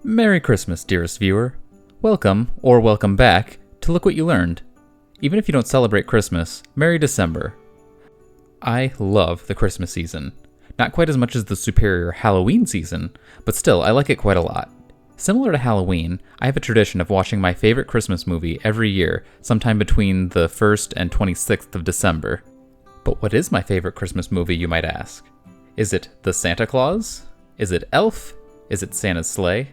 Merry Christmas, dearest viewer. Welcome, or welcome back, to Look What You Learned. Even if you don't celebrate Christmas, Merry December. I love the Christmas season. Not quite as much as the superior Halloween season, but still, I like it quite a lot. Similar to Halloween, I have a tradition of watching my favorite Christmas movie every year, sometime between the 1st and 26th of December. But what is my favorite Christmas movie, you might ask? Is it The Santa Claus? Is it Elf? Is it Santa's Sleigh?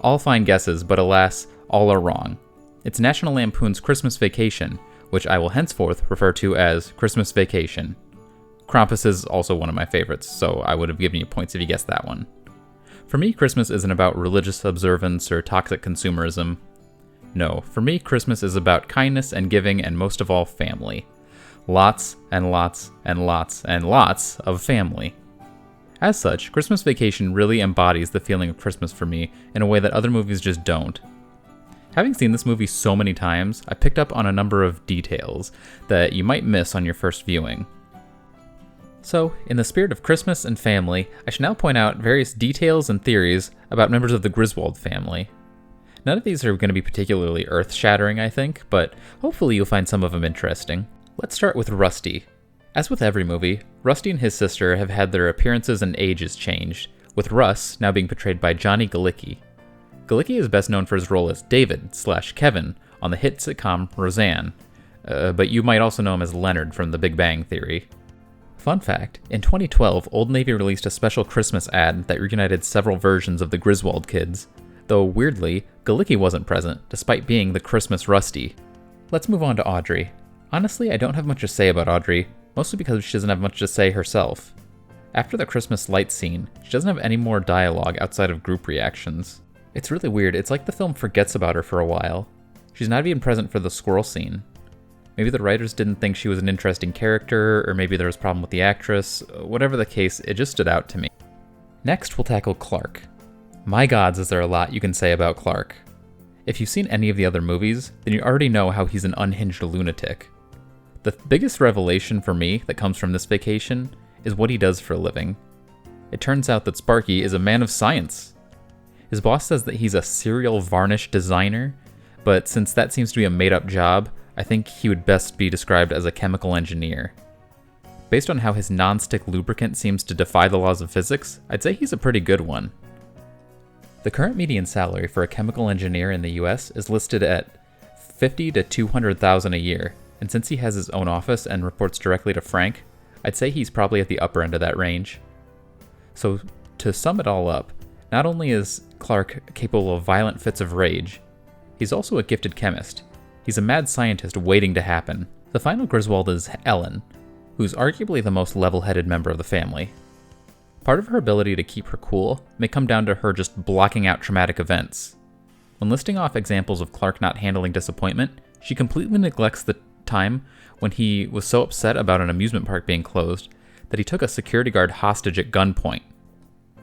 All fine guesses, but alas, all are wrong. It's National Lampoon's Christmas Vacation, which I will henceforth refer to as Christmas Vacation. Krampus is also one of my favorites, so I would have given you points if you guessed that one. For me, Christmas isn't about religious observance or toxic consumerism. No, for me, Christmas is about kindness and giving, and most of all, family. Lots and lots and lots and lots of family. As such, Christmas Vacation really embodies the feeling of Christmas for me in a way that other movies just don't. Having seen this movie so many times, I picked up on a number of details that you might miss on your first viewing. So, in the spirit of Christmas and family, I should now point out various details and theories about members of the Griswold family. None of these are going to be particularly earth-shattering, I think, but hopefully you'll find some of them interesting. Let's start with Rusty. As with every movie, Rusty and his sister have had their appearances and ages changed, with Russ now being portrayed by Johnny Galecki. Galecki is best known for his role as David/Kevin on the hit sitcom Roseanne, but you might also know him as Leonard from The Big Bang Theory. Fun fact, in 2012, Old Navy released a special Christmas ad that reunited several versions of the Griswold kids, though weirdly, Galecki wasn't present, despite being the Christmas Rusty. Let's move on to Audrey. Honestly, I don't have much to say about Audrey, mostly because she doesn't have much to say herself. After the Christmas lights scene, she doesn't have any more dialogue outside of group reactions. It's really weird, it's like the film forgets about her for a while. She's not even present for the squirrel scene. Maybe the writers didn't think she was an interesting character, or maybe there was a problem with the actress. Whatever the case, it just stood out to me. Next, we'll tackle Clark. My gods, is there a lot you can say about Clark. If you've seen any of the other movies, then you already know how he's an unhinged lunatic. The biggest revelation for me that comes from this vacation is what he does for a living. It turns out that Sparky is a man of science. His boss says that he's a serial varnish designer, but since that seems to be a made-up job, I think he would best be described as a chemical engineer. Based on how his non-stick lubricant seems to defy the laws of physics, I'd say he's a pretty good one. The current median salary for a chemical engineer in the US is listed at $50,000 to $200,000 a year. And since he has his own office and reports directly to Frank, I'd say he's probably at the upper end of that range. So, to sum it all up, not only is Clark capable of violent fits of rage, he's also a gifted chemist. He's a mad scientist waiting to happen. The final Griswold is Ellen, who's arguably the most level-headed member of the family. Part of her ability to keep her cool may come down to her just blocking out traumatic events. When listing off examples of Clark not handling disappointment, she completely neglects the time when he was so upset about an amusement park being closed that he took a security guard hostage at gunpoint.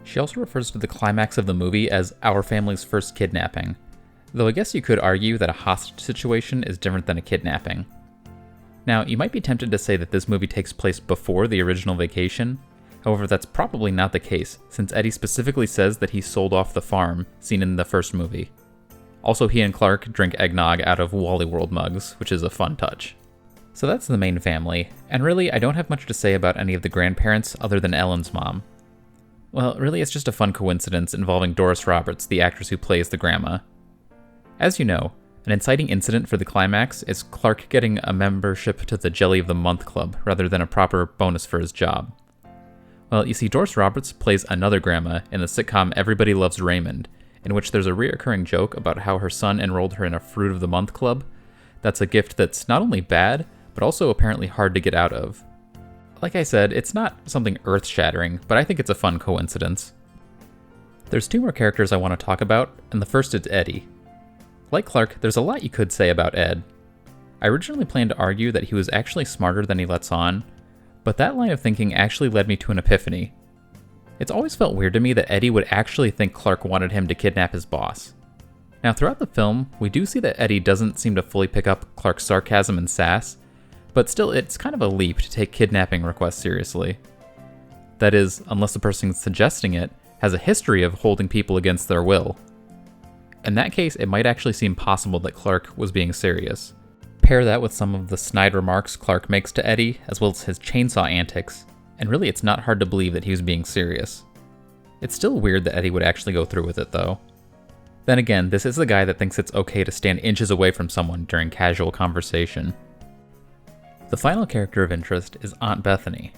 She also refers to the climax of the movie as our family's first kidnapping, though I guess you could argue that a hostage situation is different than a kidnapping. Now, you might be tempted to say that this movie takes place before the original Vacation, however that's probably not the case, since Eddie specifically says that he sold off the farm seen in the first movie. Also, he and Clark drink eggnog out of Wally World mugs, which is a fun touch. So that's the main family, and really, I don't have much to say about any of the grandparents other than Ellen's mom. Well, really, it's just a fun coincidence involving Doris Roberts, the actress who plays the grandma. As you know, an inciting incident for the climax is Clark getting a membership to the Jelly of the Month Club, rather than a proper bonus for his job. Well, you see, Doris Roberts plays another grandma in the sitcom Everybody Loves Raymond, in which there's a reoccurring joke about how her son enrolled her in a Fruit of the Month club. That's a gift that's not only bad, but also apparently hard to get out of. Like I said, it's not something earth-shattering, but I think it's a fun coincidence. There's two more characters I want to talk about, and the first is Eddie. Like Clark, there's a lot you could say about Ed. I originally planned to argue that he was actually smarter than he lets on, but that line of thinking actually led me to an epiphany. It's always felt weird to me that Eddie would actually think Clark wanted him to kidnap his boss. Now, throughout the film, we do see that Eddie doesn't seem to fully pick up Clark's sarcasm and sass, but still, it's kind of a leap to take kidnapping requests seriously. That is, unless the person suggesting it has a history of holding people against their will. In that case, it might actually seem possible that Clark was being serious. Pair that with some of the snide remarks Clark makes to Eddie, as well as his chainsaw antics, and really it's not hard to believe that he was being serious. It's still weird that Eddie would actually go through with it, though. Then again, this is the guy that thinks it's okay to stand inches away from someone during casual conversation. The final character of interest is Aunt Bethany.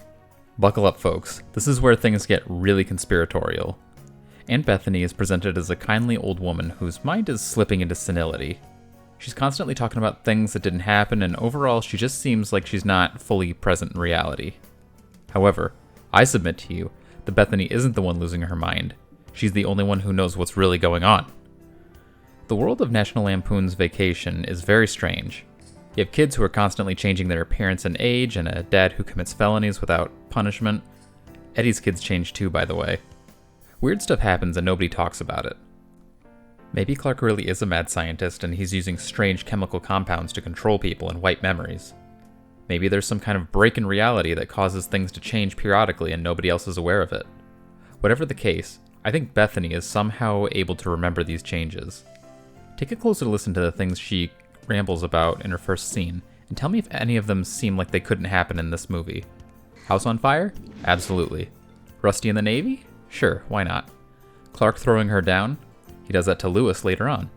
Buckle up, folks. This is where things get really conspiratorial. Aunt Bethany is presented as a kindly old woman whose mind is slipping into senility. She's constantly talking about things that didn't happen, and overall she just seems like she's not fully present in reality. However, I submit to you that Bethany isn't the one losing her mind. She's the only one who knows what's really going on. The world of National Lampoon's Vacation is very strange. You have kids who are constantly changing their appearance and age, and a dad who commits felonies without punishment. Eddie's kids change too, by the way. Weird stuff happens and nobody talks about it. Maybe Clark really is a mad scientist and he's using strange chemical compounds to control people and wipe memories. Maybe there's some kind of break in reality that causes things to change periodically and nobody else is aware of it. Whatever the case, I think Bethany is somehow able to remember these changes. Take a closer listen to the things she rambles about in her first scene, and tell me if any of them seem like they couldn't happen in this movie. House on fire? Absolutely. Rusty in the Navy? Sure, why not? Clark throwing her down? He does that to Lewis later on.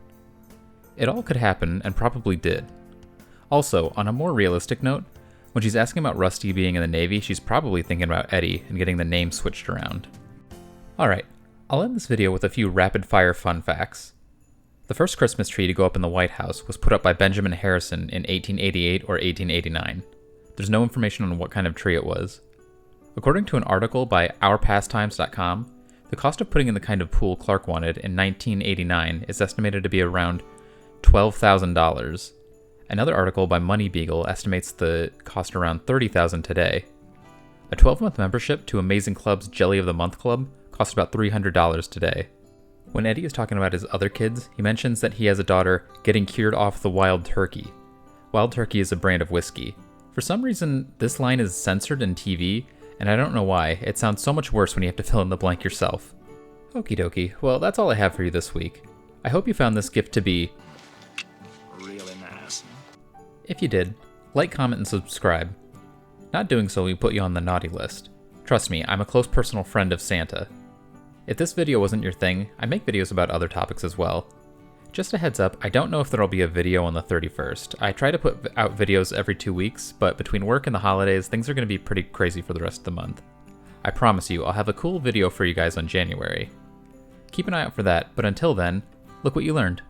It all could happen, and probably did. Also, on a more realistic note, when she's asking about Rusty being in the Navy, she's probably thinking about Eddie and getting the name switched around. Alright, I'll end this video with a few rapid-fire fun facts. The first Christmas tree to go up in the White House was put up by Benjamin Harrison in 1888 or 1889. There's no information on what kind of tree it was. According to an article by OurPastimes.com, the cost of putting in the kind of pool Clark wanted in 1989 is estimated to be around $12,000. Another article by Money Beagle estimates the cost around $30,000 today. A 12-month membership to Amazing Club's Jelly of the Month Club costs about $300 today. When Eddie is talking about his other kids, he mentions that he has a daughter getting cured off the Wild Turkey. Wild Turkey is a brand of whiskey. For some reason, this line is censored in TV, and I don't know why. It sounds so much worse when you have to fill in the blank yourself. Okie dokie, well that's all I have for you this week. I hope you found this gift to be really nice. If you did, like, comment, and subscribe. Not doing so will put you on the naughty list. Trust me, I'm a close personal friend of Santa. If this video wasn't your thing, I make videos about other topics as well. Just a heads up, I don't know if there'll be a video on the 31st. I try to put out videos every 2 weeks, but between work and the holidays, things are going to be pretty crazy for the rest of the month. I promise you, I'll have a cool video for you guys on January. Keep an eye out for that, but until then, look what you learned.